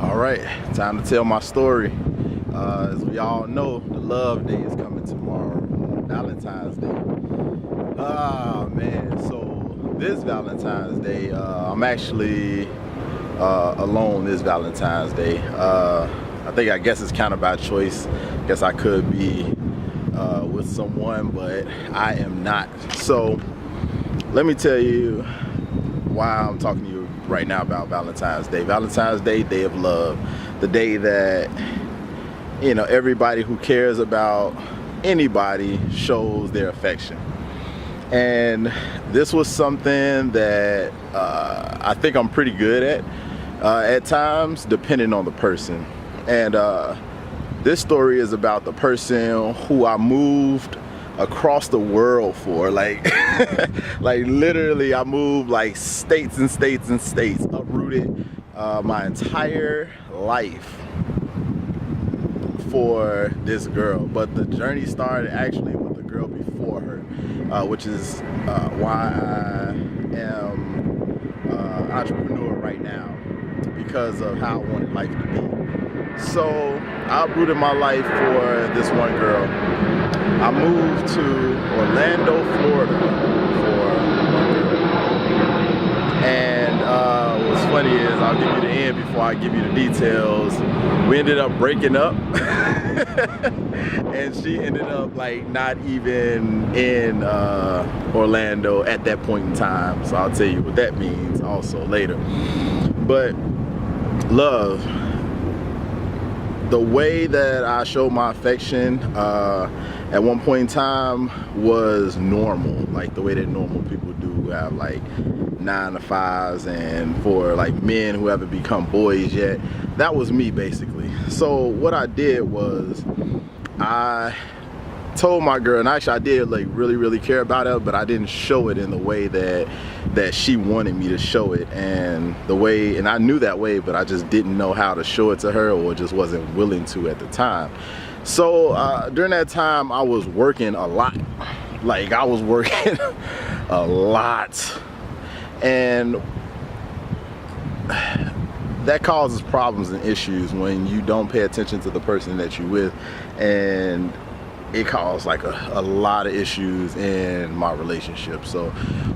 All right, time to tell my story. As we all know, the love day is coming tomorrow, Valentine's Day. Man, so this Valentine's Day, I'm actually alone this Valentine's Day. I guess it's kind of by choice. Guess I could be with someone, but I am not. So let me tell you why I'm talking to you right now about Valentine's Day. Valentine's Day, day of love. The day that, you know, everybody who cares about anybody shows their affection. And this was something that I think I'm pretty good at times, depending on the person. And this story is about the person who I moved across the world for. Like literally I moved like states and states and states, uprooted my entire life for this girl. But the journey started actually with the girl before her, which is why I am an entrepreneur right now, because of how I wanted life to be. So I uprooted my life for this one girl. I moved to Orlando, Florida and what's funny is, I'll give you the end before I give you the details. We ended up breaking up and she ended up like not even in Orlando at that point in time. So I'll tell you what that means also later. But love, the way that I showed my affection at one point in time was normal, like the way that normal people do, who have like 9 to 5s, and for like men who haven't become boys yet. That was me basically. So what I did was I told my girl, and actually I did like really care about her, but I didn't show it in the way that she wanted me to show it, and I knew that way, but I just didn't know how to show it to her, or just wasn't willing to at the time. So during that time I was working a lot. Like I was working a lot, and that causes problems and issues when you don't pay attention to the person that you're with, and it caused like a lot of issues in my relationship. So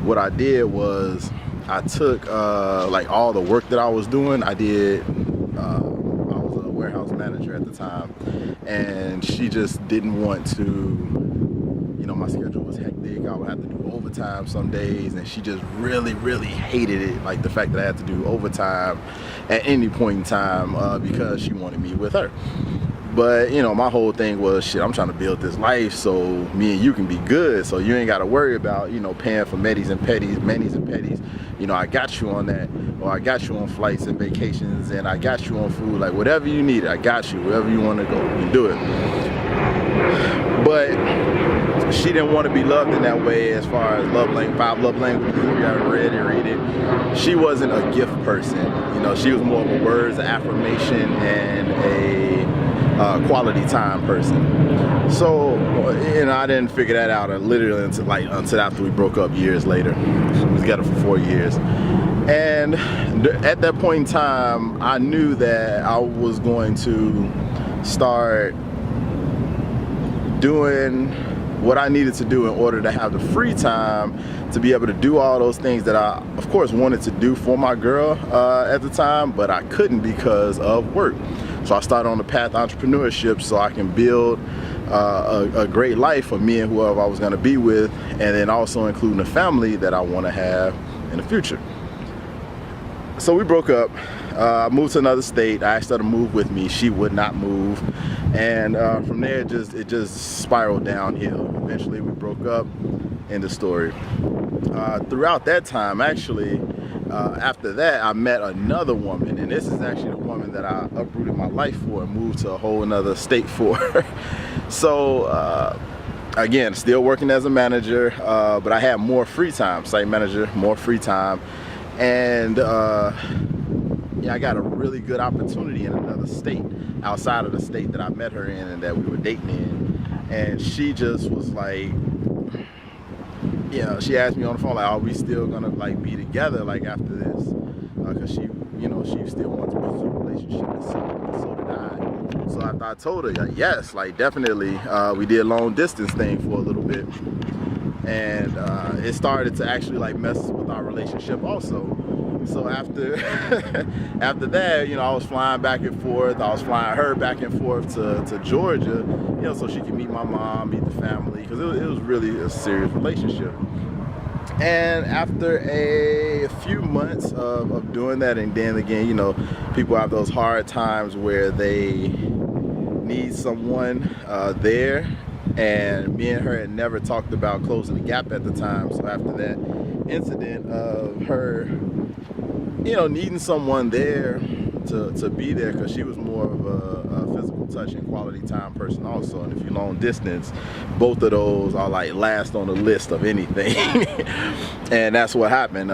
what I did was I took like all the work that I was doing. I was a warehouse manager at the time, and she just didn't want to, you know, my schedule was hectic. I would have to do overtime some days, and she just really hated it, like the fact that I had to do overtime at any point in time because she wanted me with her. But you know, my whole thing was, shit, I'm trying to build this life so me and you can be good, so you ain't got to worry about, you know, paying for manis and petties. You know, I got you on that, or I got you on flights and vacations, and I got you on food, like whatever you need, I got you. Wherever you want to go, you can do it. But she didn't want to be loved in that way, as far as 5 love languages. If you haven't read it. She wasn't a gift person. You know, she was more of a words of affirmation and a quality time person. So, you know, I didn't figure that out literally until after we broke up years later. We was together for 4 years. And at that point in time, I knew that I was going to start doing what I needed to do in order to have the free time to be able to do all those things that I, of course, wanted to do for my girl at the time, but I couldn't because of work. So I started on the path of entrepreneurship so I can build a great life for me and whoever I was going to be with, and then also including a family that I want to have in the future. So we broke up. I moved to another state. I asked her to move with me. She would not move, and from there it just spiraled downhill. Eventually we broke up. End of story. Throughout that time, actually, after that, I met another woman, and this is actually the woman that I uprooted my life for and moved to a whole another state for. So again, still working as a manager, but I had more free time, site manager, more free time. And yeah, I got a really good opportunity in another state, outside of the state that I met her in and that we were dating in. And she just was like, you know, she asked me on the phone, like, are we still gonna like be together like after this? Because she, you know, she still wants to pursue a relationship, and so did I. So after I told her, yes, like definitely, we did long distance thing for a little bit, and it started to actually like mess with our relationship also. So after after that, you know, I was flying back and forth. I was flying her back and forth to Georgia, you know, so she could meet my mom, meet the family, because it was really a serious relationship. And after a few months of doing that, and then again, you know, people have those hard times where they need someone there, and me and her had never talked about closing the gap at the time. So after that incident of her, you know, needing someone there to be there, because she was more of a physical touch and quality time person also, and if you're long distance, both of those are like last on the list of anything. And that's what happened.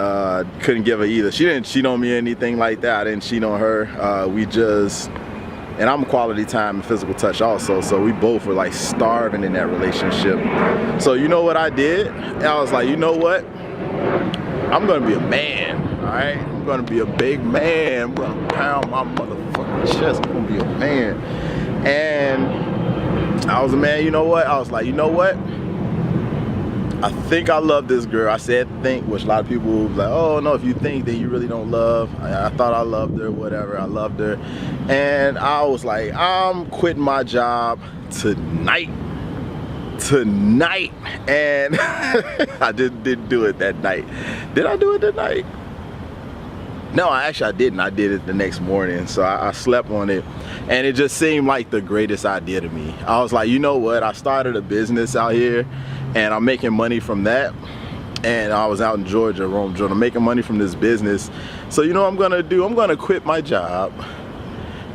Couldn't give her either. She didn't cheat on me or anything like that. I didn't cheat on her. We just, and I'm quality time and physical touch also, so we both were like starving in that relationship. So you know what I did? I was like, you know what, I'm gonna be a man, all right? I'm gonna be a big man. I'm gonna pound my motherfucking chest. I'm gonna be a man. And I was a man, you know what? I was like, you know what? I think I love this girl. I said think, which a lot of people were like, oh no, if you think, then you really don't love. I thought I loved her, whatever, I loved her. And I was like, I'm quitting my job tonight. And I didn't do it that night. Did I do it that night? No, I didn't. I did it the next morning. So I slept on it, and it just seemed like the greatest idea to me. I was like, you know what? I started a business out here, and I'm making money from that. And I was out in Georgia, Rome, Georgia, making money from this business. So you know what I'm gonna do? I'm gonna quit my job.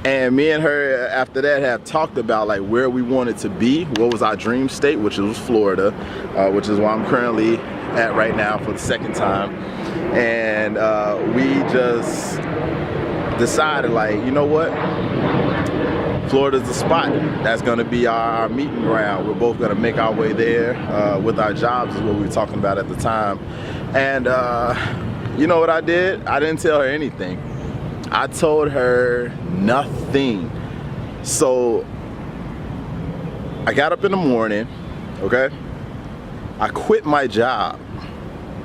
And me and her after that have talked about like where we wanted to be, what was our dream state, which was Florida, which is where I'm currently at right now for the second time. And we just decided, like, you know what, Florida's the spot. That's gonna be our meeting ground. We're both gonna make our way there with our jobs, is what we were talking about at the time. And you know what I did? I didn't tell her anything. I told her nothing. So I got up in the morning, okay? I quit my job,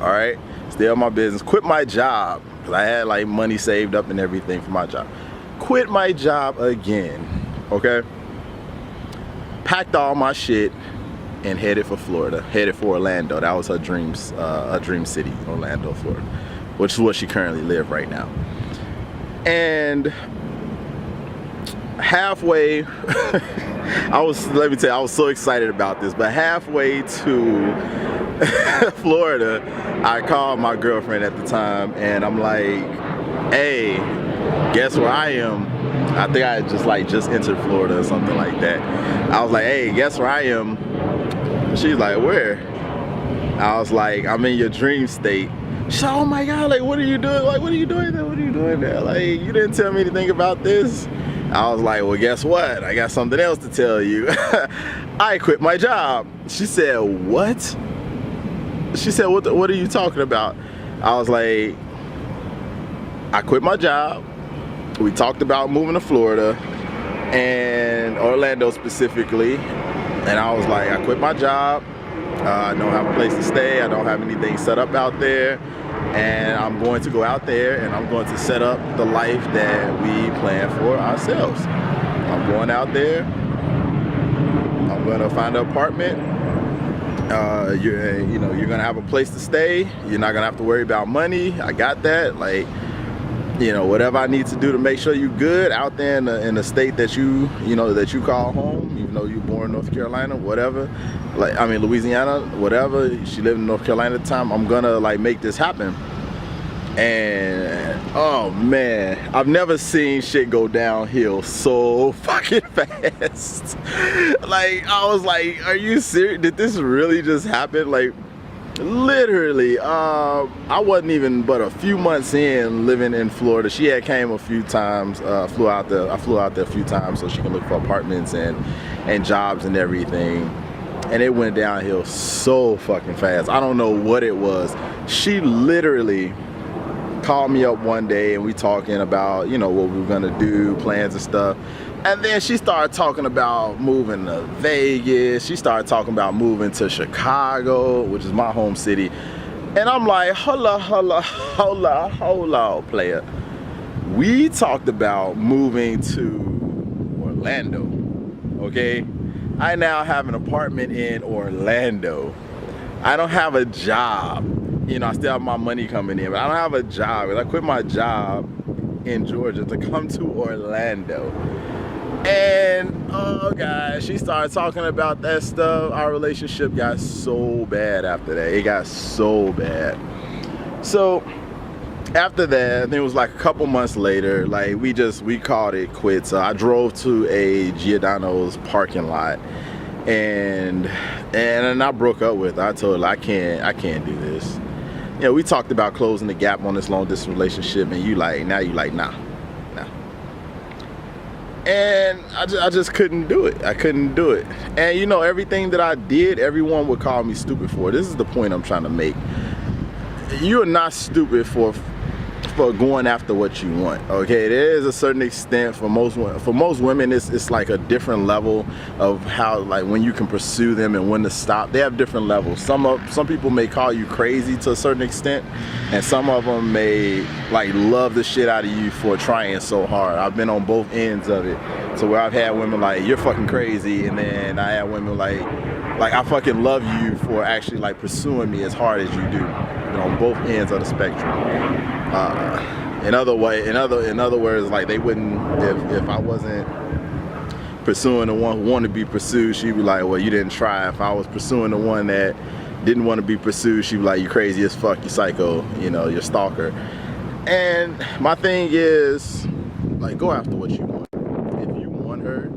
all right? Still my business, quit my job, because I had like money saved up and everything for my job. Quit my job again, okay? Packed all my shit and headed for Florida, headed for Orlando. That was her dream city, Orlando, Florida, which is where she currently lives right now. And halfway, let me tell you, I was so excited about this, but halfway to Florida, I called my girlfriend at the time, and I'm like, hey, guess where I am? I think I had just entered Florida or something like that. I was like, hey, guess where I am? She's like, where? I was like, I'm in your dream state. She's like, oh my God, like, what are you doing? Like, what are you doing there? What are you doing there? Like, you didn't tell me anything about this. I was like, well, guess what? I got something else to tell you. I quit my job. She said, what? She said, what are you talking about? I was like, I quit my job. We talked about moving to Florida and Orlando specifically. And I was like, I quit my job. I don't have a place to stay. I don't have anything set up out there. And I'm going to go out there and I'm going to set up the life that we plan for ourselves. I'm going out there. I'm going to find an apartment. You're going to have a place to stay. You're not going to have to worry about money. I got that. Like, you know, whatever I need to do to make sure you're good out there in the state that you call home, even though you're born in North Carolina, whatever. Like, I mean, Louisiana, whatever. She lived in North Carolina at the time. I'm gonna like make this happen. And oh man, I've never seen shit go downhill so fucking fast. Like, I was like, are you serious? Did this really just happen? Like, literally, I wasn't even but a few months in living in Florida. She had came a few times, flew out there. I flew out there a few times so she can look for apartments and jobs and everything. And it went downhill so fucking fast. I don't know what it was. She literally called me up one day and we talking about, you know, what we were gonna do, plans and stuff. And then she started talking about moving to Vegas. She started talking about moving to Chicago, which is my home city. And I'm like, hold on, player. We talked about moving to Orlando, okay? I now have an apartment in Orlando. I don't have a job. You know, I still have my money coming in, but I don't have a job. I quit my job in Georgia to come to Orlando. And, oh gosh, she started talking about that stuff. Our relationship got so bad after that. It got so bad. So, after that, I think it was like a couple months later, like we called it quits. I drove to a Giordano's parking lot and I broke up with her. I told her I can't do this. You know, we talked about closing the gap on this long distance relationship, and now you like nah. And I just couldn't do it. I couldn't do it. And you know, everything that I did, everyone would call me stupid for. This is the point I'm trying to make. You're not stupid for going after what you want, okay? There is a certain extent for most women, it's like a different level of how, like, when you can pursue them and when to stop. They have different levels. Some people may call you crazy to a certain extent, and some of them may like love the shit out of you for trying so hard. I've been on both ends of it, so where I've had women like, you're fucking crazy, and then I had women like I fucking love you for actually like pursuing me as hard as you do. You know, on both ends of the spectrum. In other words, like they wouldn't, if I wasn't pursuing the one who wanted to be pursued, she'd be like, well, you didn't try. If I was pursuing the one that didn't want to be pursued, she'd be like, you crazy as fuck, you psycho, you know, you're a stalker. And my thing is, like, go after what you want. If you want her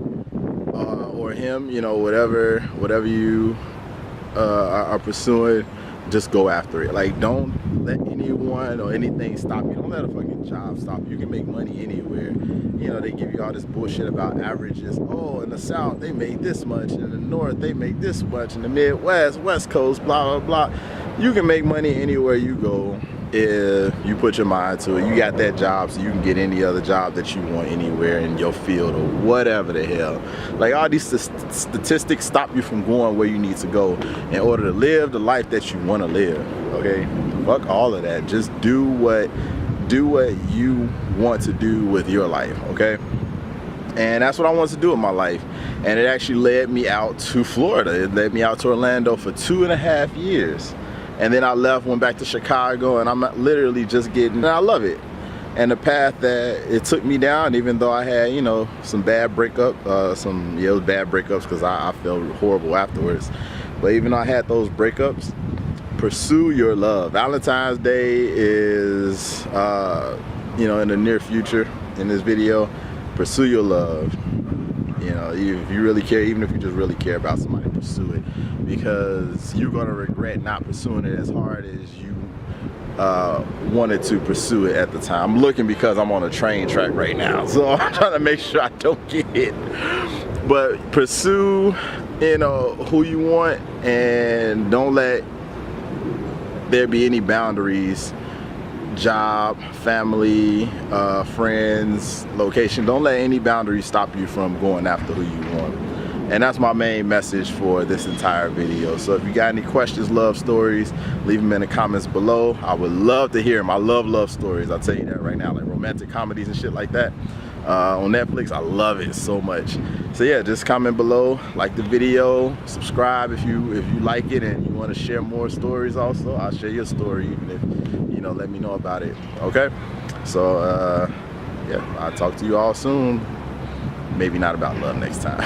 or him, you know, whatever you are pursuing, just go after it. Like, don't let anyone or anything stop you. Don't let a fucking job stop you. You can make money anywhere. You know, they give you all this bullshit about averages. Oh, in the South, they make this much. In the North, they make this much. In the Midwest, West Coast, blah, blah, blah. You can make money anywhere you go if you put your mind to it. You got that job, so you can get any other job that you want anywhere in your field or whatever the hell. Like, all these statistics stop you from going where you need to go in order to live the life that you want to live, okay? Fuck all of that. Just do what you want to do with your life, okay? And that's what I wanted to do with my life. And it actually led me out to Florida. It led me out to Orlando for 2.5 years. And then I left, went back to Chicago, and I'm literally just getting, and I love it. And the path that it took me down, even though I had, you know, some bad breakup, it was bad breakups because I felt horrible afterwards. But even though I had those breakups, pursue your love. Valentine's Day is, you know, in the near future in this video. Pursue your love. You know, if you really care, even if you just really care about somebody, pursue it. Because you're gonna regret not pursuing it as hard as you wanted to pursue it at the time. I'm looking because I'm on a train track right now, so I'm trying to make sure I don't get hit. But pursue, you know, who you want, and don't let there be any boundaries. Job, family, friends, location. Don't let any boundaries stop you from going after who you want. And that's my main message for this entire video. So if you got any questions, love stories, leave them in the comments below. I would love to hear them. I love stories. I'll tell you that right now, like romantic comedies and shit like that. On Netflix, I love it so much. So yeah, just comment below, like the video, subscribe if you like it and you want to share more stories also. I'll share your story, even if, you know, let me know about it, okay? So yeah, I'll talk to you all soon. Maybe not about love next time.